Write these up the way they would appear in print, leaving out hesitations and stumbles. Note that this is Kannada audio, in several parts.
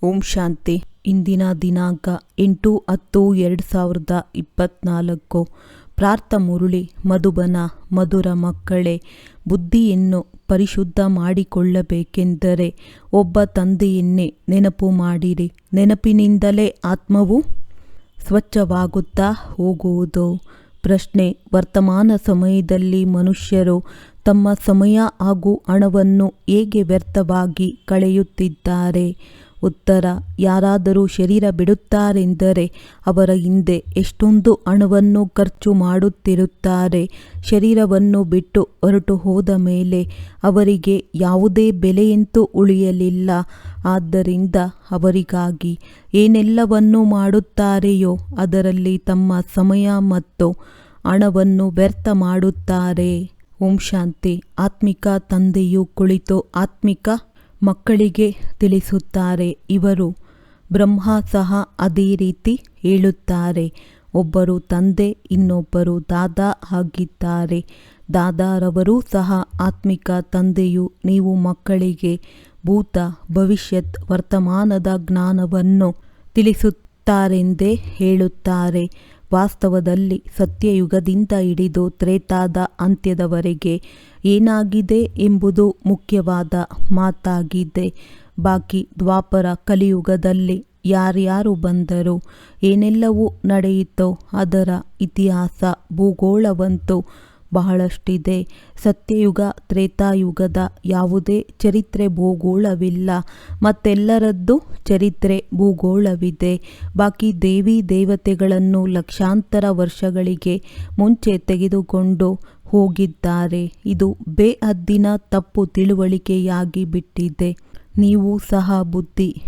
ಓಂ ಶಾಂತಿ. ಇಂದಿನ ದಿನಾಂಕ 8/10/2024. ಪ್ರಾರ್ಥ ಮುರುಳಿ ಮಧುಬನ. ಮಧುರ ಮಕ್ಕಳೇ, ಬುದ್ಧಿಯನ್ನು ಪರಿಶುದ್ಧ ಮಾಡಿಕೊಳ್ಳಬೇಕೆಂದರೆ ಒಬ್ಬ ತಂದೆಯನ್ನೇ ನೆನಪು ಮಾಡಿರಿ. ನೆನಪಿನಿಂದಲೇ ಆತ್ಮವು ಸ್ವಚ್ಛವಾಗುತ್ತಾ ಹೋಗುವುದು. ಪ್ರಶ್ನೆ: ವರ್ತಮಾನ ಸಮಯದಲ್ಲಿ ಮನುಷ್ಯರು ತಮ್ಮ ಸಮಯ ಹಾಗೂ ಹಣವನ್ನು ಹೇಗೆ ವ್ಯರ್ಥವಾಗಿ ಕಳೆಯುತ್ತಿದ್ದಾರೆ? ಉತ್ತರ: ಯಾರಾದರೂ ಶರೀರ ಬಿಡುತ್ತಾರೆಂದರೆ ಅವರ ಹಿಂದೆ ಎಷ್ಟೊಂದು ಹಣವನ್ನು ಖರ್ಚು ಮಾಡುತ್ತಿರುತ್ತಾರೆ. ಶರೀರವನ್ನು ಬಿಟ್ಟು ಹೊರಟು ಹೋದ ಮೇಲೆ ಅವರಿಗೆ ಯಾವುದೇ ಬೆಲೆಯಂತೂ ಉಳಿಯಲಿಲ್ಲ. ಆದ್ದರಿಂದ ಅವರಿಗಾಗಿ ಏನೆಲ್ಲವನ್ನು ಮಾಡುತ್ತಾರೆಯೋ ಅದರಲ್ಲಿ ತಮ್ಮ ಸಮಯ ಮತ್ತು ಹಣವನ್ನು ವ್ಯರ್ಥ ಮಾಡುತ್ತಾರೆ. ಓಂ ಶಾಂತಿ. ಆತ್ಮಿಕ ತಂದೆಯು ಕುಳಿತು ಆತ್ಮಿಕ ಮಕ್ಕಳಿಗೆ ತಿಳಿಸುತ್ತಾರೆ. ಇವರು ಬ್ರಹ್ಮ ಸಹ ಅದೇ ರೀತಿ ಹೇಳುತ್ತಾರೆ. ಒಬ್ಬರು ತಂದೆ, ಇನ್ನೊಬ್ಬರು ದಾದಾ ಆಗಿದ್ದಾರೆ. ದಾದಾರವರು ಸಹ ಆತ್ಮಿಕ ತಂದೆಯು ನೀವು ಮಕ್ಕಳಿಗೆ ಭೂತ, ಭವಿಷ್ಯತ್, ವರ್ತಮಾನದ ಜ್ಞಾನವನ್ನು ತಿಳಿಸುತ್ತಾರೆಂದೇ ಹೇಳುತ್ತಾರೆ. ವಾಸ್ತವದಲ್ಲಿ ಸತ್ಯಯುಗದಿಂದ ಹಿಡಿದು ತ್ರೇತಾದ ಅಂತ್ಯದವರೆಗೆ ಏನಾಗಿದೆ ಎಂಬುದು ಮುಖ್ಯವಾದ ಮಾತಾಗಿದೆ. ಬಾಕಿ ದ್ವಾಪರ ಕಲಿಯುಗದಲ್ಲಿ ಯಾರ್ಯಾರು ಬಂದರು, ಏನೆಲ್ಲವೂ ನಡೆಯಿತೋ ಅದರ ಇತಿಹಾಸ ಭೂಗೋಳವಂತೂ ಬಹಳಷ್ಟಿದೆ. ಸತ್ಯಯುಗ ತ್ರೇತಾಯುಗದ ಯಾವುದೇ ಚರಿತ್ರೆ ಭೂಗೋಳವಿಲ್ಲ, ಮತ್ತೆಲ್ಲರದ್ದು ಚರಿತ್ರೆ ಭೂಗೋಳವಿದೆ. ಬಾಕಿ ದೇವಿ ದೇವತೆಗಳನ್ನು ಲಕ್ಷಾಂತರ ವರ್ಷಗಳಿಗೆ ಮುಂಚೆ ತೆಗೆದುಕೊಂಡು ಹೋಗಿದ್ದಾರೆ. ಇದು ಬೇಹದ್ದಿನ ತಪ್ಪು ತಿಳುವಳಿಕೆಯಾಗಿ ಬಿಟ್ಟಿದೆ. ನೀವು ಸಹ ಬುದ್ಧಿ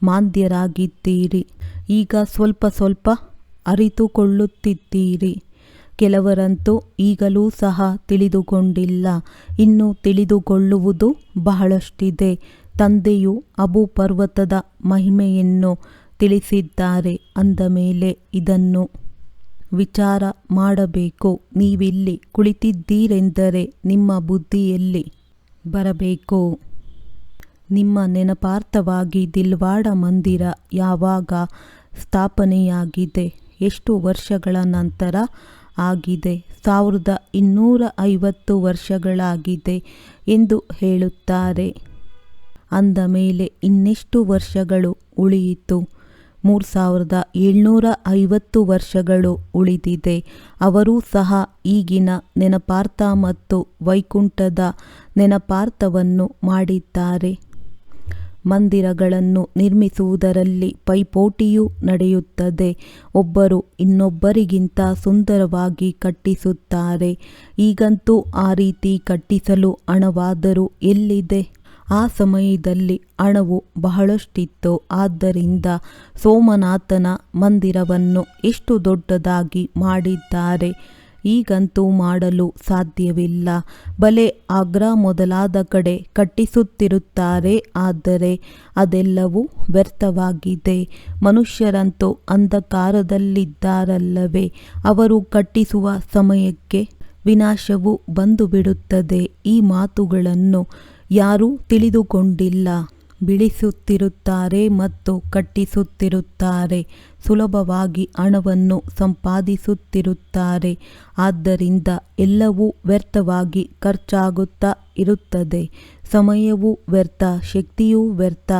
ಮಾಂದ್ಯರಾಗಿದ್ದೀರಿ. ಈಗ ಸ್ವಲ್ಪ ಸ್ವಲ್ಪ ಅರಿತುಕೊಳ್ಳುತ್ತಿದ್ದೀರಿ. ಕೆಲವರಂತೂ ಈಗಲೂ ಸಹ ತಿಳಿದುಕೊಂಡಿಲ್ಲ. ಇನ್ನು ತಿಳಿದುಕೊಳ್ಳುವುದು ಬಹಳಷ್ಟಿದೆ. ತಂದೆಯು ಅಬು ಪರ್ವತದ ಮಹಿಮೆಯನ್ನು ತಿಳಿಸಿದ್ದಾರೆ. ಅಂದ ಮೇಲೆ ಇದನ್ನು ವಿಚಾರ ಮಾಡಬೇಕು. ನೀವಿಲ್ಲಿ ಕುಳಿತಿದ್ದೀರೆಂದರೆ ನಿಮ್ಮ ಬುದ್ಧಿಯಲ್ಲಿ ಬರಬೇಕು. ನಿಮ್ಮ ನೆನಪಾರ್ಥವಾಗಿ ದಿಲ್ವಾಡ ಮಂದಿರ ಯಾವಾಗ ಸ್ಥಾಪನೆಯಾಗಿದೆ? ಎಷ್ಟು ವರ್ಷಗಳ ನಂತರ ಆಗಿದೆ? 1250 ವರ್ಷಗಳಾಗಿದೆ ಎಂದು ಹೇಳುತ್ತಾರೆ. ಅಂದ ಮೇಲೆ ಇನ್ನೆಷ್ಟು ವರ್ಷಗಳು ಉಳಿಯಿತು? 3750 ವರ್ಷಗಳು ಉಳಿದಿದೆ. ಅವರೂ ಸಹ ಈಗಿನ ನೆನಪಾರ್ಥ ಮತ್ತು ವೈಕುಂಠದ ನೆನಪಾರ್ಥವನ್ನು ಮಾಡಿದ್ದಾರೆ. ಮಂದಿರಗಳನ್ನು ನಿರ್ಮಿಸುವುದರಲ್ಲಿ ಪೈಪೋಟಿಯೂ ನಡೆಯುತ್ತದೆ. ಒಬ್ಬರು ಇನ್ನೊಬ್ಬರಿಗಿಂತ ಸುಂದರವಾಗಿ ಕಟ್ಟಿಸುತ್ತಾರೆ. ಈಗಂತೂ ಆ ರೀತಿ ಕಟ್ಟಿಸಲು ಹಣವಾದರೂ ಎಲ್ಲಿದೆ? ಆ ಸಮಯದಲ್ಲಿ ಹಣವು ಬಹಳಷ್ಟಿತ್ತು. ಆದ್ದರಿಂದ ಸೋಮನಾಥನ ಮಂದಿರವನ್ನು ಎಷ್ಟು ದೊಡ್ಡದಾಗಿ ಮಾಡಿದ್ದಾರೆ. ಈಗಂತೂ ಮಾಡಲು ಸಾಧ್ಯವಿಲ್ಲ. ಬಲೆ ಆಗ್ರಾ ಮೊದಲಾದ ಕಡೆ ಕಟ್ಟಿಸುತ್ತಿರುತ್ತಾರೆ. ಆದರೆ ಅದೆಲ್ಲವೂ ವ್ಯರ್ಥವಾಗಿದೆ. ಮನುಷ್ಯರಂತೂ ಅಂಧಕಾರದಲ್ಲಿದ್ದಾರಲ್ಲವೇ? ಅವರು ಕಟ್ಟಿಸುವ ಸಮಯಕ್ಕೆ ವಿನಾಶವು ಬಂದು ಬಿಡುತ್ತದೆ. ಈ ಮಾತುಗಳನ್ನು ಯಾರೂ ತಿಳಿದುಕೊಂಡಿಲ್ಲ. ಬಿಡಿಸುತ್ತಿರುತ್ತಾರೆ ಮತ್ತು ಕಟ್ಟಿಸುತ್ತಿರುತ್ತಾರೆ. ಸುಲಭವಾಗಿ ಹಣವನ್ನು ಸಂಪಾದಿಸುತ್ತಿರುತ್ತಾರೆ. ಆದ್ದರಿಂದ ಎಲ್ಲವೂ ವ್ಯರ್ಥವಾಗಿ ಖರ್ಚಾಗುತ್ತಾ ಇರುತ್ತದೆ. ಸಮಯವೂ ವ್ಯರ್ಥ, ಶಕ್ತಿಯೂ ವ್ಯರ್ಥ,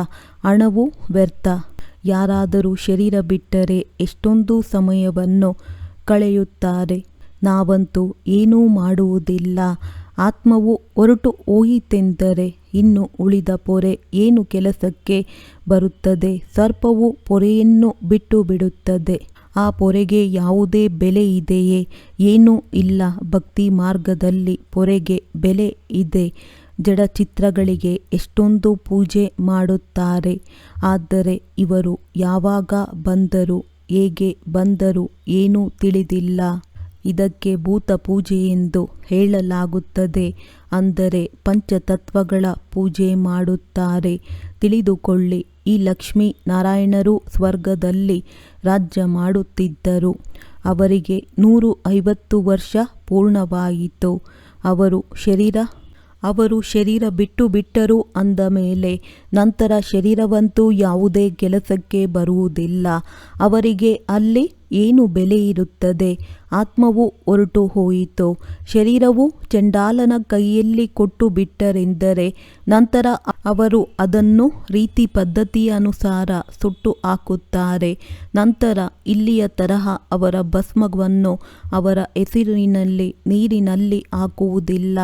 ಹಣವೂ ವ್ಯರ್ಥ. ಯಾರಾದರೂ ಶರೀರ ಬಿಟ್ಟರೆ ಎಷ್ಟೊಂದು ಸಮಯವನ್ನು ಕಳೆಯುತ್ತಾರೆ. ನಾವಂತೂ ಏನೂ ಮಾಡುವುದಿಲ್ಲ. ಆತ್ಮವು ಹೊರಟು ಹೋಯಿತೆಂದರೆ ಇನ್ನು ಉಳಿದ ಪೊರೆ ಏನು ಕೆಲಸಕ್ಕೆ ಬರುತ್ತದೆ? ಸರ್ಪವು ಪೊರೆಯನ್ನು ಬಿಟ್ಟು ಬಿಡುತ್ತದೆ. ಆ ಪೊರೆಗೆ ಯಾವುದೇ ಬೆಲೆ ಇದೆಯೇ? ಏನೂ ಇಲ್ಲ. ಭಕ್ತಿ ಮಾರ್ಗದಲ್ಲಿ ಪೊರೆಗೆ ಬೆಲೆ ಇದೆ. ಜಡಚಿತ್ರಗಳಿಗೆ ಎಷ್ಟೊಂದು ಪೂಜೆ ಮಾಡುತ್ತಾರೆ. ಆದರೆ ಇವರು ಯಾವಾಗ ಬಂದರು, ಹೇಗೆ ಬಂದರು ಏನೂ ತಿಳಿದಿಲ್ಲ. ಇದಕ್ಕೆ ಭೂತ ಪೂಜೆ ಎಂದು ಹೇಳಲಾಗುತ್ತದೆ. ಅಂದರೆ ಪಂಚತತ್ವಗಳ ಪೂಜೆ ಮಾಡುತ್ತಾರೆ. ತಿಳಿದುಕೊಳ್ಳಿ, ಈ ಲಕ್ಷ್ಮೀ ನಾರಾಯಣರು ಸ್ವರ್ಗದಲ್ಲಿ ರಾಜ್ಯ ಮಾಡುತ್ತಿದ್ದರು. ಅವರಿಗೆ 150 ವರ್ಷ ಪೂರ್ಣವಾಯಿತು. ಅವರು ಶರೀರ ಅವರು ಶರೀರ ಬಿಟ್ಟು ಬಿಟ್ಟರು ಅಂದ ಮೇಲೆ ನಂತರ ಶರೀರವಂತೂ ಯಾವುದೇ ಕೆಲಸಕ್ಕೆ ಬರುವುದಿಲ್ಲ. ಅವರಿಗೆ ಅಲ್ಲಿ ಏನು ಬೆಲೆ ಇರುತ್ತದೆ? ಆತ್ಮವು ಹೊರಟು ಹೋಯಿತು. ಶರೀರವು ಚಂಡಾಲನ ಕೈಯಲ್ಲಿ ಕೊಟ್ಟು ಬಿಟ್ಟರೆಂದರೆ ನಂತರ ಅವರು ಅದನ್ನು ರೀತಿ ಪದ್ಧತಿಯ ಅನುಸಾರ ಸುಟ್ಟು ಹಾಕುತ್ತಾರೆ. ನಂತರ ಇಲ್ಲಿಯ ತರಹ ಅವರ ಭಸ್ಮವನ್ನು ಅವರ ಹೆಸರಿನಲ್ಲಿ ನೀರಿನಲ್ಲಿ ಹಾಕುವುದಿಲ್ಲ.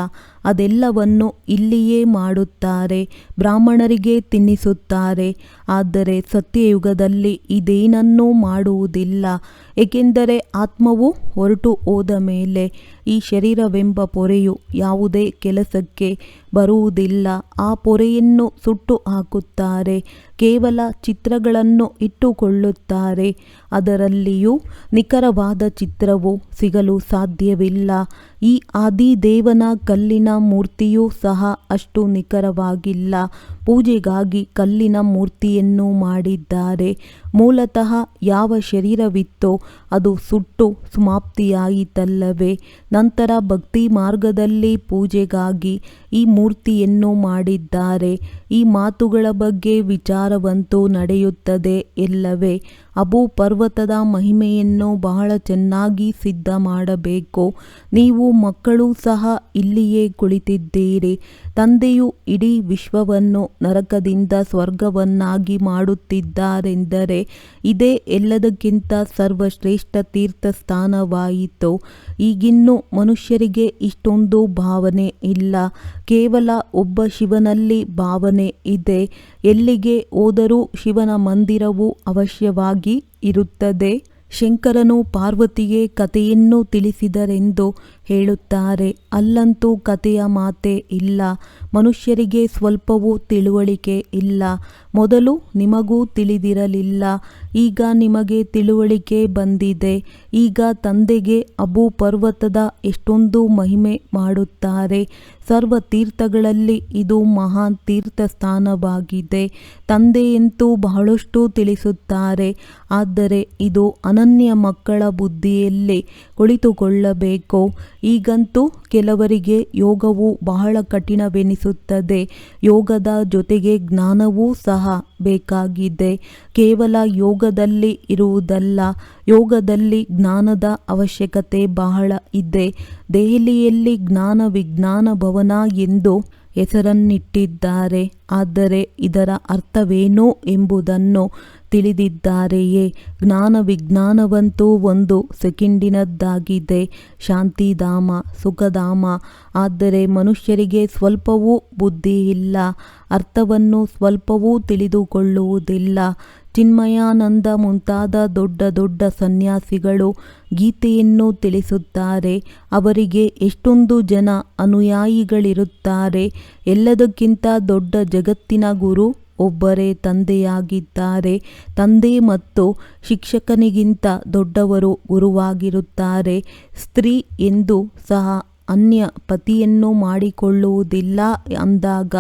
ಅದೆಲ್ಲವನ್ನು ಇಲ್ಲಿಯೇ ಮಾಡುತ್ತಾರೆ, ಬ್ರಾಹ್ಮಣರಿಗೆ ತಿನ್ನಿಸುತ್ತಾರೆ. ಆದರೆ ಸತ್ಯಯುಗದಲ್ಲಿ ಇದೇನನ್ನೂ ಮಾಡುವುದಿಲ್ಲ. ಏಕೆಂದರೆ ಆತ್ಮವು ಹೊರಟು ಹೋದ ಮೇಲೆ ಈ ಶರೀರವೆಂಬ ಪೊರೆಯು ಯಾವುದೇ ಕೆಲಸಕ್ಕೆ ಬರುವುದಿಲ್ಲ. ಆ ಪೊರೆಯನ್ನು ಸುಟ್ಟು ಹಾಕುತ್ತಾರೆ, ಕೇವಲ ಚಿತ್ರಗಳನ್ನು ಇಟ್ಟುಕೊಳ್ಳುತ್ತಾರೆ. ಅದರಲ್ಲಿಯೂ ನಿಖರವಾದ ಚಿತ್ರವು ಸಿಗಲು ಸಾಧ್ಯವಿಲ್ಲ. ಈ ಆದಿದೇವನ ಕಲ್ಲಿನ ಮೂರ್ತಿಯೂ ಸಹ ಅಷ್ಟು ನಿಖರವಾಗಿಲ್ಲ. ಪೂಜೆಗಾಗಿ ಕಲ್ಲಿನ ಮೂರ್ತಿಯನ್ನು ಮಾಡಿದ್ದಾರೆ. ಮೂಲತಃ ಯಾವ ಶರೀರವಿತ್ತೋ ಅದು ಸುಟ್ಟು ಸಮಾಪ್ತಿಯಾಯಿತಲ್ಲವೇ? ನಂತರ ಭಕ್ತಿ ಮಾರ್ಗದಲ್ಲಿ ಪೂಜೆಗಾಗಿ ಈ ಮೂರ್ತಿಯನ್ನು ಮಾಡಿದ್ದಾರೆ. ಈ ಮಾತುಗಳ ಬಗ್ಗೆ ವಿಚಾರವಂತೂ ನಡೆಯುತ್ತದೆ ಎಲ್ಲವೇ? ಅಬು ಪರ್ವತದ ಮಹಿಮೆಯನ್ನು ಬಹಳ ಚೆನ್ನಾಗಿ ಸಿದ್ಧ ಮಾಡಬೇಕು. ನೀವು ಮಕ್ಕಳು ಸಹ ಇಲ್ಲಿಯೇ ಕುಳಿತಿದ್ದೀರಿ. ತಂದೆಯು ಇಡೀ ವಿಶ್ವವನ್ನು ನರಕದಿಂದ ಸ್ವರ್ಗವನ್ನಾಗಿ ಮಾಡುತ್ತಿದ್ದಾರೆಂದರೆ ಇದೇ ಎಲ್ಲದಕ್ಕಿಂತ ಸರ್ವಶ್ರೇಷ್ಠ ತೀರ್ಥಸ್ಥಾನವಾಯಿತು. ಈಗಿನ್ನೂ ಮನುಷ್ಯರಿಗೆ ಇಷ್ಟೊಂದು ಭಾವನೆ ಇಲ್ಲ. ಕೇವಲ ಒಬ್ಬ ಶಿವನಲ್ಲಿ ಭಾವನೆ ಇದೆ. ಎಲ್ಲಿಗೆ ಹೋದರೂ ಶಿವನ ಮಂದಿರವು ಅವಶ್ಯವಾಗಿ ಇರುತ್ತದೆ. ಶಂಕರನು ಪಾರ್ವತಿಗೆ ಕಥೆಯನ್ನು ತಿಳಿಸಿದರೆಂದು ಹೇಳುತ್ತಾರೆ. ಅಲ್ಲಂತೂ ಕಥೆಯ ಮಾತೇ ಇಲ್ಲ. ಮನುಷ್ಯರಿಗೆ ಸ್ವಲ್ಪವೂ ತಿಳುವಳಿಕೆ ಇಲ್ಲ. ಮೊದಲು ನಿಮಗೂ ತಿಳಿದಿರಲಿಲ್ಲ, ಈಗ ನಿಮಗೆ ತಿಳುವಳಿಕೆ ಬಂದಿದೆ. ಈಗ ತಂದೆಗೆ ಅಬು ಪರ್ವತದ ಎಷ್ಟೊಂದು ಮಹಿಮೆ ಮಾಡುತ್ತಾರೆ. ಸರ್ವ ತೀರ್ಥಗಳಲ್ಲಿ ಇದು ಮಹಾನ್ ತೀರ್ಥಸ್ಥಾನವಾಗಿದೆ. ತಂದೆಯಂತೂ ಬಹಳಷ್ಟು ತಿಳಿಸುತ್ತಾರೆ. ಆದರೆ ಇದು ಅನನ್ಯ ಮಕ್ಕಳ ಬುದ್ಧಿಯಲ್ಲಿ ಕುಳಿತುಕೊಳ್ಳಬೇಕು. ಈಗಂತೂ ಕೆಲವರಿಗೆ ಯೋಗವು ಬಹಳ ಕಠಿಣವೆನಿಸುತ್ತದೆ. ಯೋಗದ ಜೊತೆಗೆ ಜ್ಞಾನವೂ ಸಹ ಬೇಕಾಗಿದೆ. ಕೇವಲ ಯೋಗದಲ್ಲಿ ಇರುವುದಲ್ಲ, ಯೋಗದಲ್ಲಿ ಜ್ಞಾನದ ಅವಶ್ಯಕತೆ ಬಹಳ ಇದೆ. ದೆಹಲಿಯಲ್ಲಿ ಜ್ಞಾನ ವಿಜ್ಞಾನ ಭವನ ಎಂದು ಹೆಸರನ್ನಿಟ್ಟಿದ್ದಾರೆ. ಆದರೆ ಇದರ ಅರ್ಥವೇನು ಎಂಬುದನ್ನು ತಿಳಿದಿದ್ದಾರೆಯೇ? ಜ್ಞಾನ ವಿಜ್ಞಾನವಂತೂ ಒಂದು ಸೆಕೆಂಡಿನದ್ದಾಗಿದೆ. ಶಾಂತಿಧಾಮ, ಸುಖಧಾಮ. ಆದರೆ ಮನುಷ್ಯರಿಗೆ ಸ್ವಲ್ಪವೂ ಬುದ್ಧಿ ಇಲ್ಲ, ಅರ್ಥವನ್ನು ಸ್ವಲ್ಪವೂ ತಿಳಿದುಕೊಳ್ಳುವುದಿಲ್ಲ. ಚಿನ್ಮಯಾನಂದ ಮುಂತಾದ ದೊಡ್ಡ ದೊಡ್ಡ ಸನ್ಯಾಸಿಗಳು ಗೀತೆಯನ್ನು ತಿಳಿಸುತ್ತಾರೆ. ಅವರಿಗೆ ಎಷ್ಟೊಂದು ಜನ ಅನುಯಾಯಿಗಳಿರುತ್ತಾರೆ. ಎಲ್ಲದಕ್ಕಿಂತ ದೊಡ್ಡ ಜಗತ್ತಿನ ಗುರು ಒಬ್ಬರೇ ತಂದೆಯಾಗಿದ್ದಾರೆ. ತಂದೆ ಮತ್ತು ಶಿಕ್ಷಕನಿಗಿಂತ ದೊಡ್ಡವರು ಗುರುವಾಗಿರುತ್ತಾರೆ. ಸ್ತ್ರೀ ಎಂದು ಸಹ ಅನ್ಯ ಪತಿಯನ್ನು ಮಾಡಿಕೊಳ್ಳುವುದಿಲ್ಲ ಅಂದಾಗ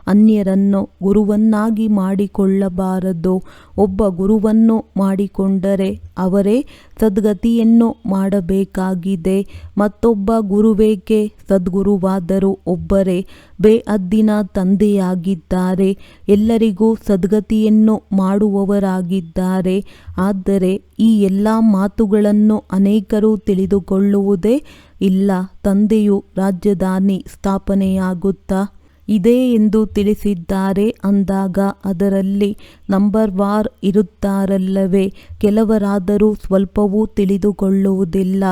ಅನ್ಯರನ್ನು ಗುರುವನ್ನಾಗಿ ಮಾಡಿಕೊಳ್ಳಬಾರದು. ಒಬ್ಬ ಗುರುವನ್ನು ಮಾಡಿಕೊಂಡರೆ ಅವರೇ ಸದ್ಗತಿಯನ್ನು ಮಾಡಬೇಕಾಗಿದೆ. ಮತ್ತೊಬ್ಬ ಗುರುವೇಕೆ? ಸದ್ಗುರುವಾದರೂ ಒಬ್ಬರೇ ಬೇಅದ್ದಿನ ತಂದೆಯಾಗಿದ್ದಾರೆ. ಎಲ್ಲರಿಗೂ ಸದ್ಗತಿಯನ್ನು ಮಾಡುವವರಾಗಿದ್ದಾರೆ. ಆದರೆ ಈ ಎಲ್ಲ ಮಾತುಗಳನ್ನು ಅನೇಕರು ತಿಳಿದುಕೊಳ್ಳುವುದೇ ಇಲ್ಲ. ತಂದೆಯು ರಾಜಧಾನಿ ಸ್ಥಾಪನೆಯಾಗುತ್ತಾ ಇದೆ ಎಂದು ತಿಳಿಸಿದ್ದಾರೆ ಅಂದಾಗ ಅದರಲ್ಲಿ ನಂಬರ್ವಾರ್ ಇರುತ್ತಾರಲ್ಲವೇ? ಕೆಲವರಾದರೂ ಸ್ವಲ್ಪವೂ ತಿಳಿದುಕೊಳ್ಳುವುದಿಲ್ಲ.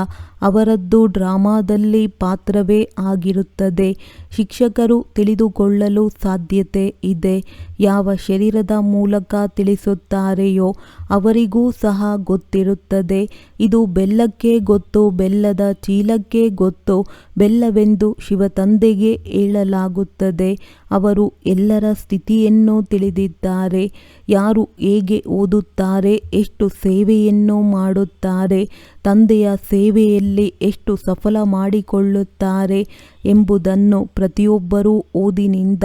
ಅವರದ್ದು ಡ್ರಾಮಾದಲ್ಲಿ ಪಾತ್ರವೇ ಆಗಿರುತ್ತದೆ. ಶಿಕ್ಷಕರು ತಿಳಿದುಕೊಳ್ಳಲು ಸಾಧ್ಯತೆ ಇದೆ. ಯಾವ ಶರೀರದ ಮೂಲಕ ತಿಳಿಸುತ್ತಾರೆಯೋ ಅವರಿಗೂ ಸಹ ಗೊತ್ತಿರುತ್ತದೆ. ಇದು ಬೆಲ್ಲಕ್ಕೆ ಗೊತ್ತು, ಬೆಲ್ಲದ ಚೀಲಕ್ಕೆ ಗೊತ್ತು. ಬೆಲ್ಲವೆಂದು ಶಿವತಂದೆಗೆ ಹೇಳಲಾಗುತ್ತದೆ. ಅವರು ಎಲ್ಲರ ಸ್ಥಿತಿಯನ್ನು ತಿಳಿದಿದ್ದಾರೆ. ಯಾರು ಹೇಗೆ ಓದುತ್ತಾರೆ, ಎಷ್ಟು ಸೇವೆಯನ್ನು ಮಾಡುತ್ತಾರೆ, ತಂದೆಯ ಸೇವೆಯಲ್ಲಿ ಎಷ್ಟು ಸಫಲ ಮಾಡಿಕೊಳ್ಳುತ್ತಾರೆ ಎಂಬುದನ್ನು ಪ್ರತಿಯೊಬ್ಬರೂ ಓದಿನಿಂದ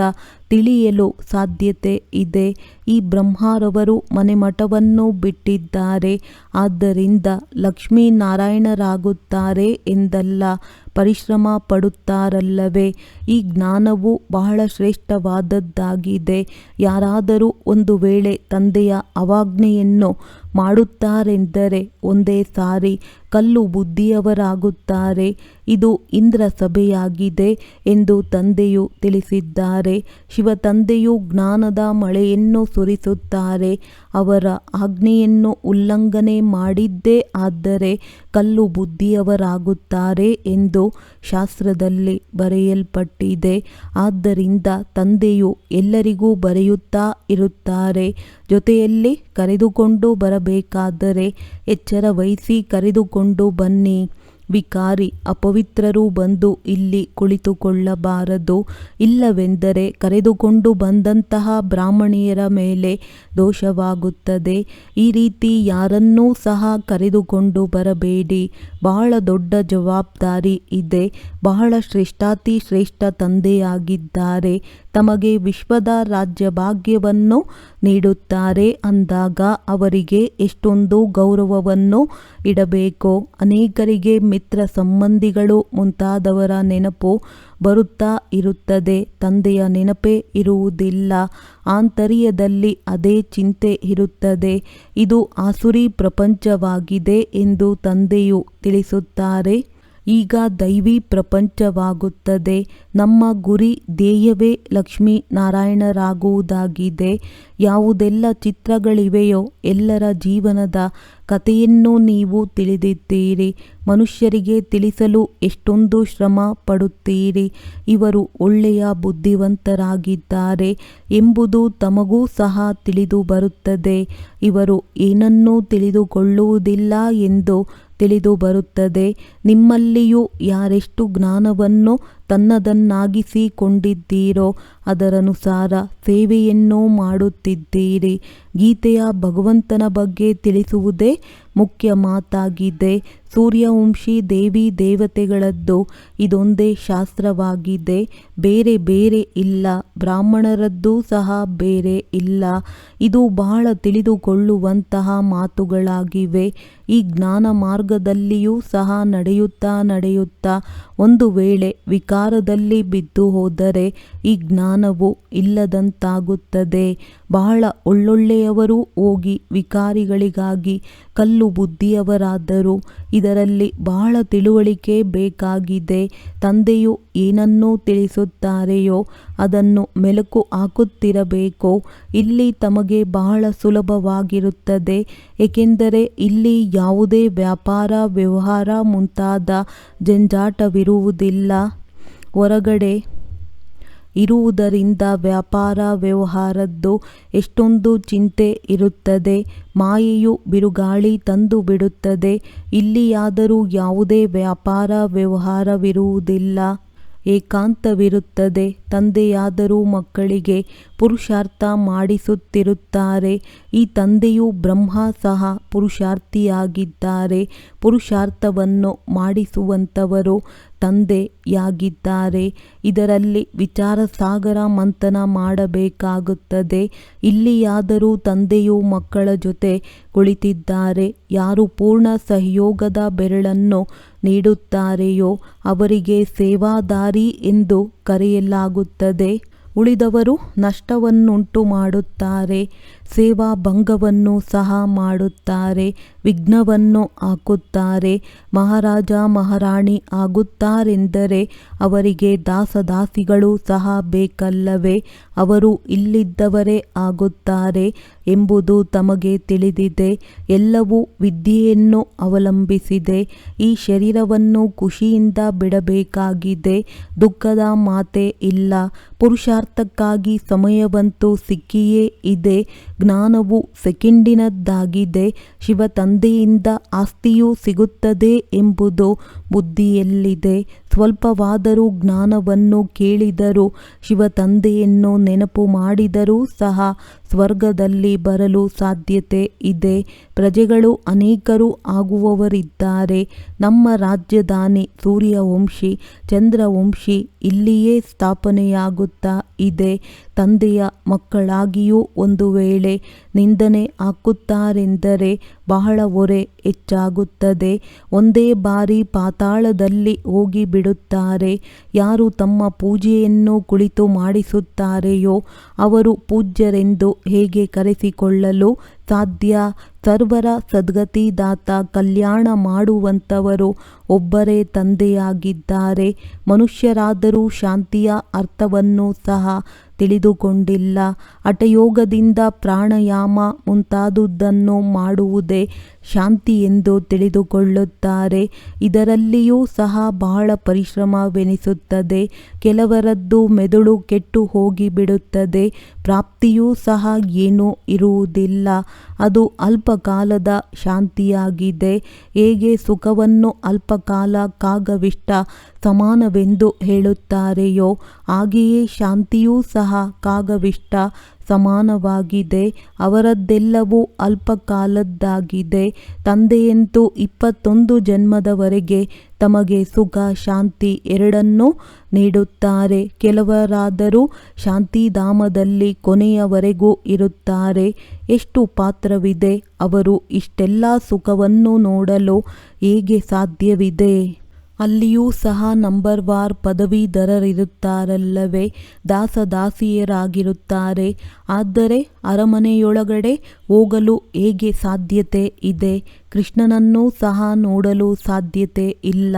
ತಿಳಿಯಲು ಸಾಧ್ಯತೆ ಇದೆ. ಈ ಬ್ರಹ್ಮರವರು ಮನೆಮಠವನ್ನು ಬಿಟ್ಟಿದ್ದಾರೆ. ಆದ್ದರಿಂದ ಲಕ್ಷ್ಮೀನಾರಾಯಣರಾಗುತ್ತಾರೆ ಎಂದಲ್ಲ, ಪರಿಶ್ರಮ ಪಡುತ್ತಾರಲ್ಲವೇ? ಈ ಜ್ಞಾನವು ಬಹಳ ಶ್ರೇಷ್ಠವಾದದ್ದಾಗಿದೆ. ಯಾರಾದರೂ ಒಂದು ವೇಳೆ ತಂದೆಯ ಅವಾಜ್ಞೆಯನ್ನು ಮಾಡುತ್ತಾರೆಂದರೆ ಒಂದೇ ಸಾರಿ ಕಲ್ಲು ಬುದ್ಧಿಯವರಾಗುತ್ತಾರೆ. ಇದು ಇಂದ್ರ ಸಭೆಯಾಗಿದೆ ಎಂದು ತಂದೆಯು ತಿಳಿಸಿದ್ದಾರೆ. ಶಿವ ತಂದೆಯು ಜ್ಞಾನದ ಮಳೆಯನ್ನು ಸುರಿಸುತ್ತಾರೆ. ಅವರ ಆಜ್ಞೆಯನ್ನು ಉಲ್ಲಂಘನೆ ಮಾಡಿದ್ದೇ ಆದರೆ ಕಲ್ಲು ಬುದ್ಧಿಯವರಾಗುತ್ತಾರೆ ಎಂದು ಶಾಸ್ತ್ರದಲ್ಲಿ ಬರೆಯಲ್ಪಟ್ಟಿದೆ. ಆದ್ದರಿಂದ ತಂದೆಯು ಎಲ್ಲರಿಗೂ ಬರೆಯುತ್ತಾ ಇರುತ್ತಾರೆ. ಜೊತೆಯಲ್ಲಿ ಕರೆದುಕೊಂಡು ಬರಬೇಕಾದರೆ ಎಚ್ಚರ ವಹಿಸಿ ಕರೆದುಕೊಂಡು ಬನ್ನಿ. ವಿಕಾರಿ ಅಪವಿತ್ರರು ಬಂದು ಇಲ್ಲಿ ಕುಳಿತುಕೊಳ್ಳಬಾರದು. ಇಲ್ಲವೆಂದರೆ ಕರೆದುಕೊಂಡು ಬಂದಂತಹ ಬ್ರಾಹ್ಮಣಿಯರ ಮೇಲೆ ದೋಷವಾಗುತ್ತದೆ. ಈ ರೀತಿ ಯಾರನ್ನೂ ಸಹ ಕರೆದುಕೊಂಡು ಬರಬೇಡಿ. ಬಹಳ ದೊಡ್ಡ ಜವಾಬ್ದಾರಿ ಇದೆ. ಬಹಳ ಶ್ರೇಷ್ಠಾತಿ ಶ್ರೇಷ್ಠ ತಂದೆಯಾಗಿದ್ದಾರೆ. ತಮಗೆ ವಿಶ್ವದ ರಾಜ್ಯ ಭಾಗ್ಯವನ್ನು ನೀಡುತ್ತಾರೆ ಅಂದಾಗ ಅವರಿಗೆ ಎಷ್ಟೊಂದು ಗೌರವವನ್ನು ಇಡಬೇಕು. ಅನೇಕರಿಗೆ ಮಿತ್ರ ಸಂಬಂಧಿಗಳು ಮುಂತಾದವರ ನೆನಪು ಬರುತ್ತಾ ಇರುತ್ತದೆ. ತಂದೆಯ ನೆನಪೇ ಇರುವುದಿಲ್ಲ. ಆಂತರ್ಯದಲ್ಲಿ ಅದೇ ಚಿಂತೆ ಇರುತ್ತದೆ. ಇದು ಆಸುರಿ ಪ್ರಪಂಚವಾಗಿದೆ ಎಂದು ತಂದೆಯು ತಿಳಿಸುತ್ತಾರೆ. ಈಗ ದೈವಿ ಪ್ರಪಂಚವಾಗುತ್ತದೆ. ನಮ್ಮ ಗುರಿ ಧ್ಯೇಯವೇ ಲಕ್ಷ್ಮೀ ನಾರಾಯಣರಾಗುವುದಾಗಿದೆ. ಯಾವುದೆಲ್ಲ ಚಿತ್ರಗಳಿವೆಯೋ ಎಲ್ಲರ ಜೀವನದ ಕಥೆಯನ್ನು ನೀವು ತಿಳಿದಿದ್ದೀರಿ. ಮನುಷ್ಯರಿಗೆ ತಿಳಿಸಲು ಎಷ್ಟೊಂದು ಶ್ರಮ ಪಡುತ್ತೀರಿ. ಇವರು ಒಳ್ಳೆಯ ಬುದ್ಧಿವಂತರಾಗಿದ್ದಾರೆ ಎಂಬುದು ತಮಗೂ ಸಹ ತಿಳಿದು ಬರುತ್ತದೆ. ಇವರು ಏನನ್ನೂ ತಿಳಿದುಕೊಳ್ಳುವುದಿಲ್ಲ ಎಂದು ತಿಳಿದು ಬರುತ್ತದೆ. ನಿಮ್ಮಲ್ಲಿಯೂ ಯಾರೆಷ್ಟು ಜ್ಞಾನವನ್ನು ತನ್ನದನ್ನಾಗಿಸಿಕೊಂಡಿದ್ದೀರೋ ಅದರನುಸಾರ ಸೇವೆಯನ್ನು ಮಾಡುತ್ತಿದ್ದೀರಿ. ಗೀತೆಯ ಭಗವಂತನ ಬಗ್ಗೆ ತಿಳಿಸುವುದೇ ಮುಖ್ಯ ಮಾತಾಗಿದೆ. ಸೂರ್ಯವಂಶಿ ದೇವಿ ದೇವತೆಗಳದ್ದು ಇದೊಂದೇ ಶಾಸ್ತ್ರವಾಗಿದೆ. ಬೇರೆ ಬೇರೆ ಇಲ್ಲ. ಬ್ರಾಹ್ಮಣರದ್ದು ಸಹ ಬೇರೆ ಇಲ್ಲ. ಇದು ಬಹಳ ತಿಳಿದುಕೊಳ್ಳುವಂತಹ ಮಾತುಗಳಾಗಿವೆ. ಈ ಜ್ಞಾನ ಮಾರ್ಗದಲ್ಲಿಯೂ ಸಹ ನಡೆಯುತ್ತಾ ಒಂದು ವೇಳೆ ವಿಕಾರದಲ್ಲಿ ಬಿದ್ದು ಹೋದರೆ ಈ ಜ್ಞಾನವು ಇಲ್ಲದಂತಾಗುತ್ತದೆ. ಬಹಳ ಒಳ್ಳೊಳ್ಳೆಯವರು ಹೋಗಿ ವಿಕಾರಿಗಳಿಗಾಗಿ ಕಲ್ಲು ಬುದ್ಧಿಯವರಾದರು. ಇದರಲ್ಲಿ ಬಹಳ ತಿಳುವಳಿಕೆ ಬೇಕಾಗಿದೆ. ತಂದೆಯು ಏನನ್ನು ತಿಳಿಸುತ್ತಾರೆಯೋ ಅದನ್ನು ಮೆಲುಕು ಹಾಕುತ್ತಿರಬೇಕು. ಇಲ್ಲಿ ತಮಗೆ ಬಹಳ ಸುಲಭವಾಗಿರುತ್ತದೆ. ಏಕೆಂದರೆ ಇಲ್ಲಿ ಯಾವುದೇ ವ್ಯಾಪಾರ ವ್ಯವಹಾರ ಮುಂತಾದ ಜಂಜಾಟವಿರುವುದಿಲ್ಲ. ಹೊರಗಡೆ ಇರುವುದರಿಂದ ವ್ಯಾಪಾರ ವ್ಯವಹಾರದ್ದು ಎಷ್ಟೊಂದು ಚಿಂತೆ ಇರುತ್ತದೆ. ಮಾಯೆಯು ಬಿರುಗಾಳಿ ತಂದು ಬಿಡುತ್ತದೆ. ಇಲ್ಲಿಯಾದರೂ ಯಾವುದೇ ವ್ಯಾಪಾರ ವ್ಯವಹಾರವಿರುವುದಿಲ್ಲ. ಏಕಾಂತವಿರುತ್ತದೆ. ತಂದೆಯಾದರೂ ಮಕ್ಕಳಿಗೆ ಪುರುಷಾರ್ಥ ಮಾಡಿಸುತ್ತಿರುತ್ತಾರೆ. ಈ ತಂದೆಯು ಬ್ರಹ್ಮ ಸಹ ಪುರುಷಾರ್ಥಿಯಾಗಿದ್ದಾರೆ. ಪುರುಷಾರ್ಥವನ್ನು ಮಾಡಿಸುವಂಥವರು ತಂದೆಯಾಗಿದ್ದಾರೆ. ಇದರಲ್ಲಿ ವಿಚಾರ ಸಾಗರ ಮಂಥನ ಮಾಡಬೇಕಾಗುತ್ತದೆ. ಇಲ್ಲಿಯಾದರೂ ತಂದೆಯು ಮಕ್ಕಳ ಜೊತೆ ಕುಳಿತಿದ್ದಾರೆ. ಯಾರು ಪೂರ್ಣ ಸಹಯೋಗದ ಬೆರಳನ್ನು ನೀಡುತ್ತಾರೆಯೋ ಅವರಿಗೆ ಸೇವಾದಾರಿ ಎಂದು ಕರೆಯಲಾಗುತ್ತದೆ. ಉಳಿದವರು ನಷ್ಟವನ್ನುಂಟು ಮಾಡುತ್ತಾರೆ. ಸೇವಾ ಭಂಗವನ್ನು ಸಹ ಮಾಡುತ್ತಾರೆ. ವಿಘ್ನವನ್ನು ಹಾಕುತ್ತಾರೆ. ಮಹಾರಾಜ ಮಹಾರಾಣಿ ಆಗುತ್ತಾರೆಂದರೆ ಅವರಿಗೆ ದಾಸದಾಸಿಗಳು ಸಹ ಬೇಕಲ್ಲವೇ? ಅವರು ಇಲ್ಲಿದ್ದವರೇ ಆಗುತ್ತಾರೆ ಎಂಬುದು ತಮಗೆ ತಿಳಿದಿದೆ. ಎಲ್ಲವೂ ವಿದ್ಯೆಯನ್ನು ಅವಲಂಬಿಸಿದೆ. ಈ ಶರೀರವನ್ನು ಖುಷಿಯಿಂದ ಬಿಡಬೇಕಾಗಿದೆ. ದುಃಖದ ಮಾತೇ ಇಲ್ಲ. ಪುರುಷಾರ್ಥಕ್ಕಾಗಿ ಸಮಯವಂತೂ ಸಿಕ್ಕಿಯೇ ಇದೆ. ಜ್ಞಾನವು ಸೆಕೆಂಡಿನದ್ದಾಗಿದೆ. ಶಿವ ತಂದೆಯಿಂದ ಆಸ್ತಿಯೂ ಸಿಗುತ್ತದೆ ಎಂಬುದು ಬುದ್ಧಿಯಲ್ಲಿದೆ. ಸ್ವಲ್ಪವಾದರೂ ಜ್ಞಾನವನ್ನು ಕೇಳಿದರೂ ಶಿವ ತಂದೆಯನ್ನು ನೆನಪು ಮಾಡಿದರೂ ಸಹ ಸ್ವರ್ಗದಲ್ಲಿ ಬರಲು ಸಾಧ್ಯತೆ ಇದೆ. ಪ್ರಜೆಗಳು ಅನೇಕರು ಆಗುವವರಿದ್ದಾರೆ. ನಮ್ಮ ರಾಜಧಾನಿ ಸೂರ್ಯವಂಶಿ ಚಂದ್ರವಂಶಿ ಇಲ್ಲಿಯೇ ಸ್ಥಾಪನೆಯಾಗುತ್ತಾ ಇದೆ. ತಂದೆಯ ಮಕ್ಕಳಾಗಿಯೂ ಒಂದು ವೇಳೆ ನಿಂದನೆ ಹಾಕುತ್ತಾರೆಂದರೆ ಬಹಳ ಹೊರೆ ಹೆಚ್ಚಾಗುತ್ತದೆ. ಒಂದೇ ಬಾರಿ ಪಾತಾಳದಲ್ಲಿ ಹೋಗಿ ಬಿಡುತ್ತಾರೆ. ಯಾರು ತಮ್ಮ ಪೂಜೆಯನ್ನು ಕುಳಿತು ಮಾಡಿಸುತ್ತಾರೆಯೋ ಅವರು ಪೂಜ್ಯರೆಂದು ಹೇಗೆ ಕರೆಸಿಕೊಳ್ಳಲು ಸಾಧ್ಯ? ಸರ್ವರ ಸದ್ಗತಿದಾತ ಕಲ್ಯಾಣ ಮಾಡುವಂಥವರು ಒಬ್ಬರೇ ತಂದೆಯಾಗಿದ್ದಾರೆ. ಮನುಷ್ಯರಾದರೂ ಶಾಂತಿಯ ಅರ್ಥವನ್ನು ಸಹ ತಿಳಿದುಕೊಂಡಿಲ್ಲ. ಹಠಯೋಗದಿಂದ ಪ್ರಾಣಾಯಾಮ ಮುಂತಾದುದನ್ನು ಮಾಡುವುದೇ ಶಾಂತಿ ಎಂದು ತಿಳಿದುಕೊಳ್ಳುತ್ತಾರೆ. ಇದರಲ್ಲಿಯೂ ಸಹ ಬಹಳ ಪರಿಶ್ರಮವೆನಿಸುತ್ತದೆ. ಕೆಲವರದ್ದು ಮೆದುಳು ಕೆಟ್ಟು ಹೋಗಿಬಿಡುತ್ತದೆ. ಪ್ರಾಪ್ತಿಯೂ ಸಹ ಏನೂ ಇರುವುದಿಲ್ಲ. ಅದು ಅಲ್ಪಕಾಲದ ಶಾಂತಿಯಾಗಿದೆ. ಹೇಗೆ ಸುಖವನ್ನು ಅಲ್ಪಕಾಲ ಕಾಗವಿಷ್ಟ ಸಮಾನವೆಂದು ಹೇಳುತ್ತಾರೆಯೋ ಹಾಗೆಯೇ ಶಾಂತಿಯೂ ಸಹ ಕಾಗವಿಷ್ಟ ಸಮಾನವಾಗಿದೆ. ಅವರದ್ದೆಲ್ಲವೂ ಅಲ್ಪಕಾಲದ್ದಾಗಿದೆ. ತಂದೆಯಂತೂ 21 ಜನ್ಮದವರೆಗೆ ತಮಗೆ ಸುಖ ಶಾಂತಿ ಎರಡನ್ನೂ ನೀಡುತ್ತಾರೆ. ಕೆಲವರಾದರೂ ಶಾಂತಿಧಾಮದಲ್ಲಿ ಕೊನೆಯವರೆಗೂ ಇರುತ್ತಾರೆ. ಎಷ್ಟು ಪಾತ್ರವಿದೆ. ಅವರು ಇಷ್ಟೆಲ್ಲ ಸುಖವನ್ನು ನೋಡಲು ಹೇಗೆ ಸಾಧ್ಯವಿದೆ? ಅಲ್ಲಿಯೂ ಸಹ ನಂಬರ್ವಾರ್ ಪದವೀಧರರಿರುತ್ತಾರಲ್ಲವೇ, ದಾಸದಾಸಿಯರಾಗಿರುತ್ತಾರೆ. ಆದರೆ ಅರಮನೆಯೊಳಗಡೆ ಹೋಗಲು ಹೇಗೆ ಸಾಧ್ಯತೆ ಇದೆ? ಕೃಷ್ಣನನ್ನೂ ಸಹ ನೋಡಲು ಸಾಧ್ಯತೆ ಇಲ್ಲ.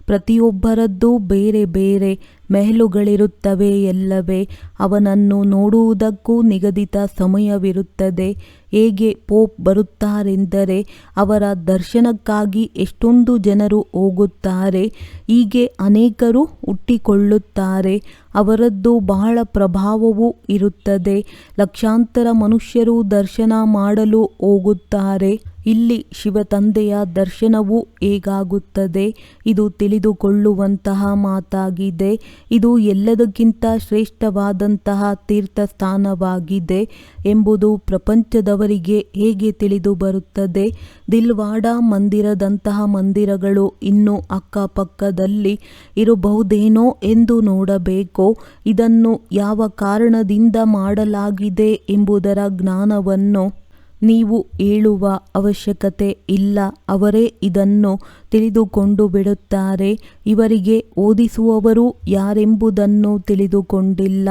ಪ್ರತಿಯೊಬ್ಬರದ್ದು ಬೇರೆ ಬೇರೆ ಮೆಹಲುಗಳಿರುತ್ತವೆಯಲ್ಲವೇ? ಅವನನ್ನು ನೋಡುವುದಕ್ಕೂ ನಿಗದಿತ ಸಮಯವಿರುತ್ತದೆ. ಹೇಗೆ ಪೋಪ್ ಬರುತ್ತಾರೆಂದರೆ ಅವರ ದರ್ಶನಕ್ಕಾಗಿ ಎಷ್ಟೊಂದು ಜನರು ಹೋಗುತ್ತಾರೆ. ಹೀಗೆ ಅನೇಕರು ಹುಟ್ಟಿಕೊಳ್ಳುತ್ತಾರೆ. ಅವರದ್ದು ಬಹಳ ಪ್ರಭಾವವೂ ಇರುತ್ತದೆ. ಲಕ್ಷಾಂತರ ಮನುಷ್ಯರು ದರ್ಶನ ಮಾಡಲು ಹೋಗುತ್ತಾರೆ. ಇಲ್ಲಿ ಶಿವತಂದೆಯ ದರ್ಶನವೂ ಹೇಗಾಗುತ್ತದೆ? ಇದು ತಿಳಿದುಕೊಳ್ಳುವಂತಹ ಮಾತಾಗಿದೆ. ಇದು ಎಲ್ಲದಕ್ಕಿಂತ ಶ್ರೇಷ್ಠವಾದಂತಹ ತೀರ್ಥಸ್ಥಾನವಾಗಿದೆ ಎಂಬುದು ಪ್ರಪಂಚದವರಿಗೆ ಹೇಗೆ ತಿಳಿದು ಬರುತ್ತದೆ? ದಿಲ್ವಾಡ ಮಂದಿರದಂತಹ ಮಂದಿರಗಳು ಇನ್ನೂ ಅಕ್ಕಪಕ್ಕದಲ್ಲಿ ಇರಬಹುದೇನೋ ಎಂದು ನೋಡಬೇಕು. ಇದನ್ನು ಯಾವ ಕಾರಣದಿಂದ ಮಾಡಲಾಗಿದೆ ಎಂಬುದರ ಜ್ಞಾನವನ್ನು ನೀವು ಹೇಳುವ ಅವಶ್ಯಕತೆ ಇಲ್ಲ. ಅವರೇ ಇದನ್ನು ತಿಳಿದುಕೊಂಡು ಬಿಡುತ್ತಾರೆ. ಇವರಿಗೆ ಓದಿಸುವವರು ಯಾರೆಂಬುದನ್ನು ತಿಳಿದುಕೊಂಡಿಲ್ಲ.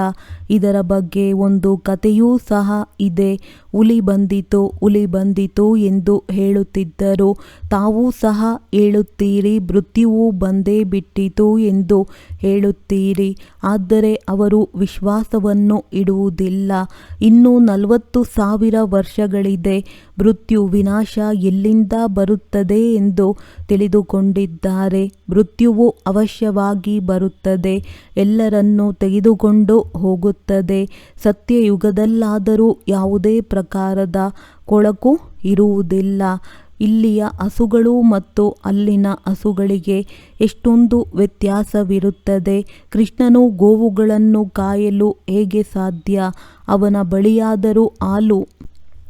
ಇದರ ಬಗ್ಗೆ ಒಂದು ಕಥೆಯೂ ಸಹ ಇದೆ. ಹುಲಿ ಬಂದಿತು ಎಂದು ಹೇಳುತ್ತಿದ್ದರು. ತಾವೂ ಸಹ ಹೇಳುತ್ತೀರಿ ಮೃತ್ಯುವು ಬಂದೇ ಬಿಟ್ಟಿತು ಎಂದು ಹೇಳುತ್ತೀರಿ. ಆದರೆ ಅವರು ವಿಶ್ವಾಸವನ್ನು ಇಡುವುದಿಲ್ಲ. ಇನ್ನೂ 40,000 ವರ್ಷಗಳಿದೆ. ಮೃತ್ಯು ವಿನಾಶ ಎಲ್ಲಿಂದ ಬರುತ್ತದೆ ಎಂದು ತಿಳಿದುಕೊಂಡಿದ್ದಾರೆ. ಮೃತ್ಯುವು ಅವಶ್ಯವಾಗಿ ಬರುತ್ತದೆ. ಎಲ್ಲರನ್ನೂ ತೆಗೆದುಕೊಂಡು ಹೋಗುತ್ತದೆ. ಸತ್ಯಯುಗದಲ್ಲಾದರೂ ಯಾವುದೇ ಪ್ರಕಾರದ ಕೊಳಕು ಇರುವುದಿಲ್ಲ. ಇಲ್ಲಿಯ ಹಸುಗಳು ಮತ್ತು ಅಲ್ಲಿನ ಹಸುಗಳಿಗೆ ಎಷ್ಟೊಂದು ವ್ಯತ್ಯಾಸವಿರುತ್ತದೆ. ಕೃಷ್ಣನು ಗೋವುಗಳನ್ನು ಕಾಯಲು ಹೇಗೆ ಸಾಧ್ಯ? ಅವನ ಬಳಿಯಾದರೂ ಹಾಲು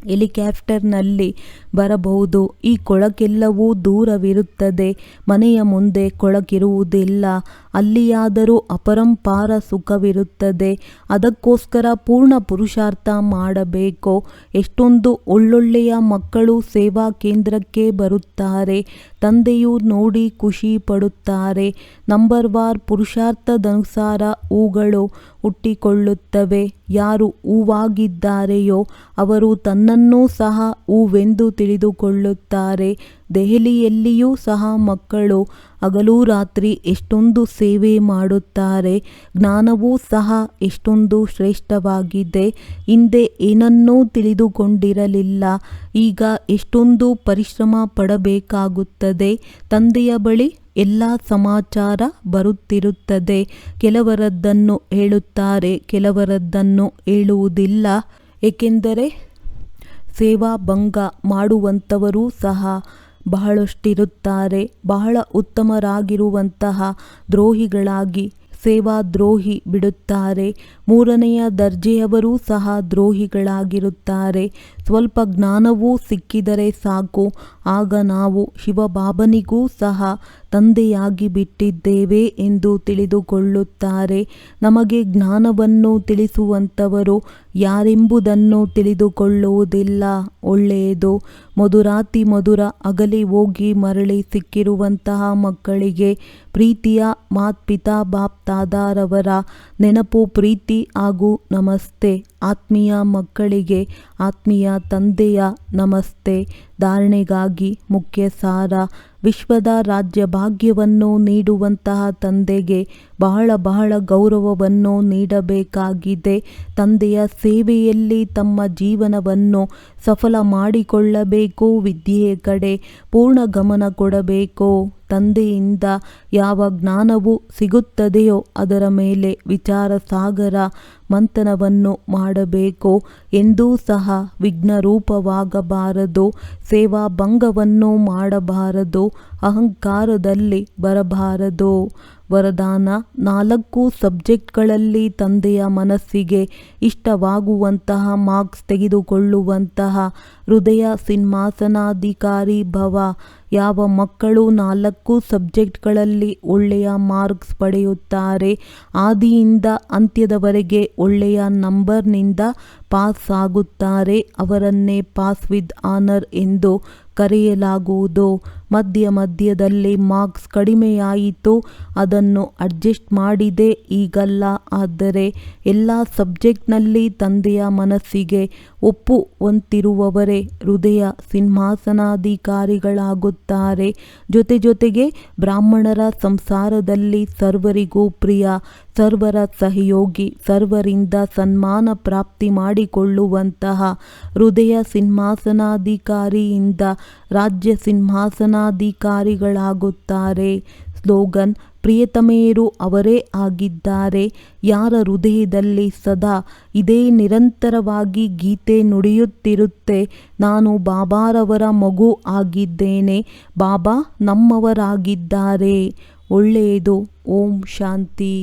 ಹೆಲಿಕಾಪ್ಟರ್ನಲ್ಲಿ ಬರಬಹುದು. ಈ ಕೊಳಕೆಲ್ಲವೂ ದೂರವಿರುತ್ತದೆ. ಮನೆಯ ಮುಂದೆ ಕೊಳಕಿರುವುದಿಲ್ಲ. ಅಲ್ಲಿಯಾದರೂ ಅಪರಂಪಾರ ಸುಖವಿರುತ್ತದೆ. ಅದಕ್ಕೋಸ್ಕರ ಪೂರ್ಣ ಪುರುಷಾರ್ಥ ಮಾಡಬೇಕು. ಎಷ್ಟೊಂದು ಒಳ್ಳೊಳ್ಳೆಯ ಮಕ್ಕಳು ಸೇವಾ ಕೇಂದ್ರಕ್ಕೆ ಬರುತ್ತಾರೆ. ತಂದೆಯು ನೋಡಿ ಖುಷಿ ಪಡುತ್ತಾರೆ. ನಂಬರ್ವಾರ್ ಪುರುಷಾರ್ಥದನುಸಾರ ಹೂಗಳು ಹುಟ್ಟಿಕೊಳ್ಳುತ್ತವೆ. ಯಾರು ಹೂವಾಗಿದ್ದಾರೆಯೋ ಅವರು ತನ್ನನ್ನೂ ಸಹ ಹೂವೆಂದು ತಿಳಿದುಕೊಳ್ಳುತ್ತಾರೆ. ದೆಹಲಿಯಲ್ಲಿಯೂ ಸಹ ಮಕ್ಕಳು ಹಗಲು ರಾತ್ರಿ ಎಷ್ಟೊಂದು ಸೇವೆ ಮಾಡುತ್ತಾರೆ. ಜ್ಞಾನವೂ ಸಹ ಎಷ್ಟೊಂದು ಶ್ರೇಷ್ಠವಾಗಿದೆ. ಹಿಂದೆ ಏನನ್ನೂ ತಿಳಿದುಕೊಂಡಿರಲಿಲ್ಲ. ಈಗ ಎಷ್ಟೊಂದು ಪರಿಶ್ರಮ ಪಡಬೇಕಾಗುತ್ತದೆ. ತಂದೆಯ ಬಳಿ ಎಲ್ಲ ಸಮಾಚಾರ ಬರುತ್ತಿರುತ್ತದೆ. ಕೆಲವರದ್ದನ್ನು ಹೇಳುತ್ತಾರೆ, ಕೆಲವರದ್ದನ್ನು ಹೇಳುವುದಿಲ್ಲ. ಏಕೆಂದರೆ ಸೇವಾಭಂಗ ಮಾಡುವಂಥವರೂ ಸಹ ಬಹಳಷ್ಟಿರುತ್ತಾರೆ. ಬಹಳ ಉತ್ತಮರಾಗಿರುವಂತಹ ದ್ರೋಹಿಗಳಾಗಿ ಸೇವಾದ್ರೋಹಿ ಬಿಡುತ್ತಾರೆ. 3ನೆಯ ದರ್ಜೆಯವರೂ ಸಹ ದ್ರೋಹಿಗಳಾಗಿರುತ್ತಾರೆ. ಸ್ವಲ್ಪ ಜ್ಞಾನವೂ ಸಿಕ್ಕಿದರೆ ಸಾಕು. ಆಗ ನಾವು ಶಿವಬಾಬನಿಗೂ ಸಹ ತಂದೆಯಾಗಿ ಬಿಟ್ಟಿದ್ದೇವೆ ಎಂದು ತಿಳಿದುಕೊಳ್ಳುತ್ತಾರೆ. ನಮಗೆ ಜ್ಞಾನವನ್ನು ತಿಳಿಸುವಂಥವರು ಯಾರೆಂಬುದನ್ನು ತಿಳಿದುಕೊಳ್ಳುವುದಿಲ್ಲ. ಒಳ್ಳೆಯದು. ಮಧುರಾತಿ ಮಧುರ ಅಗಲಿ ಹೋಗಿ ಮರಳಿ ಸಿಕ್ಕಿರುವಂತಹ ಮಕ್ಕಳಿಗೆ ಪ್ರೀತಿಯ ಮಾತ್ಪಿತಾ ಬಾಪ್ ತಾದಾರವರ ನೆನಪು, ಪ್ರೀತಿ ಹಾಗೂ ನಮಸ್ತೆ. ಆತ್ಮೀಯ ಮಕ್ಕಳಿಗೆ ಆತ್ಮೀಯ ತಂದೆಯ ನಮಸ್ತೆ. ಧಾರಣೆಗಾಗಿ ಮುಖ್ಯ ಸಾರ: ವಿಶ್ವದ ರಾಜ್ಯ ಭಾಗ್ಯವನ್ನು ನೀಡುವಂತಹ ತಂದೆಗೆ ಬಹಳ ಗೌರವವನ್ನು ನೀಡಬೇಕಾಗಿದೆ. ತಂದೆಯ ಸೇವೆಯಲ್ಲಿ ತಮ್ಮ ಜೀವನವನ್ನು ಸಫಲ ಮಾಡಿಕೊಳ್ಳಬೇಕು. ವಿದ್ಯೆಯ ಕಡೆ ಪೂರ್ಣ ಗಮನ ಕೊಡಬೇಕು. ತಂದೆಯಿಂದ ಯಾವ ಜ್ಞಾನವು ಸಿಗುತ್ತದೆಯೋ ಅದರ ಮೇಲೆ ವಿಚಾರ ಸಾಗರ ಮಂಥನವನ್ನು ಮಾಡಬೇಕು. ಎಂದೂ ಸಹ ವಿಘ್ನರೂಪವಾಗಬಾರದು. ಸೇವಾಭಂಗವನ್ನು ಮಾಡಬಾರದು. ಅಹಂಕಾರದಲ್ಲಿ ಬರಬಾರದು. ವರದಾನ: 4 ಸಬ್ಜೆಕ್ಟ್ಗಳಲ್ಲಿ ತಂದೆಯ ಮನಸ್ಸಿಗೆ ಇಷ್ಟವಾಗುವಂತಹ ಮಾರ್ಕ್ಸ್ ತೆಗೆದುಕೊಳ್ಳುವಂತಹ ಹೃದಯ ಸಿಂಹಾಸನಾಧಿಕಾರಿ ಭವ. ಯಾವ ಮಕ್ಕಳು 4 ಸಬ್ಜೆಕ್ಟ್ಗಳಲ್ಲಿ ಒಳ್ಳೆಯ ಮಾರ್ಕ್ಸ್ ಪಡೆಯುತ್ತಾರೆ, ಆದಿಯಿಂದ ಅಂತ್ಯದವರೆಗೆ ಒಳ್ಳೆಯ ನಂಬರ್ನಿಂದ ಪಾಸ್ ಆಗುತ್ತಾರೆ, ಅವರನ್ನೇ ಪಾಸ್ ವಿತ್ ಆನರ್ ಎಂದು ಕರೆಯಲಾಗುವುದು. ಮಧ್ಯದಲ್ಲಿ ಮಾರ್ಕ್ಸ್ ಕಡಿಮೆಯಾಯಿತು, ಅದನ್ನು ಅಡ್ಜಸ್ಟ್ ಮಾಡಿದೆ, ಈಗಲ್ಲ. ಆದರೆ ಎಲ್ಲ ಸಬ್ಜೆಕ್ಟ್ನಲ್ಲಿ ತಂದೆಯ ಮನಸ್ಸಿಗೆ ಒಪ್ಪುವಂತಿರುವವರೇ ಹೃದಯ ಸಿಂಹಾಸನಾಧಿಕಾರಿಗಳಾಗುತ್ತಾರೆ. ಜೊತೆಗೆ ಬ್ರಾಹ್ಮಣರ ಸಂಸಾರದಲ್ಲಿ ಸರ್ವರಿಗೂ ಪ್ರಿಯ, ಸರ್ವರ ಸಹಯೋಗಿ, ಸರ್ವರಿಂದ ಸನ್ಮಾನ ಪ್ರಾಪ್ತಿ ಮಾಡಿಕೊಳ್ಳುವಂತಹ ಹೃದಯ ಸಿಂಹಾಸನಾಧಿಕಾರಿಯಿಂದ ರಾಜ್ಯ ಸಿಂಹಾಸನಾಧಿಕಾರಿಗಳಾಗುತ್ತಾರೆ. ಸ್ಲೋಗನ್: ಪ್ರಿಯತಮೆಯರು ಅವರೇ ಆಗಿದ್ದಾರೆ. ಯಾರ ಹೃದಯದಲ್ಲಿ ಸದಾ ಇದೇ ನಿರಂತರವಾಗಿ ಗೀತೆ ನುಡಿಯುತ್ತಿರುತ್ತೆ, ನಾನು ಬಾಬಾರವರ ಮಗು ಆಗಿದ್ದೇನೆ, ಬಾಬಾ ನಮ್ಮವರಾಗಿದ್ದಾರೆ. ಒಳ್ಳೆಯದು. ಓಂ ಶಾಂತಿ.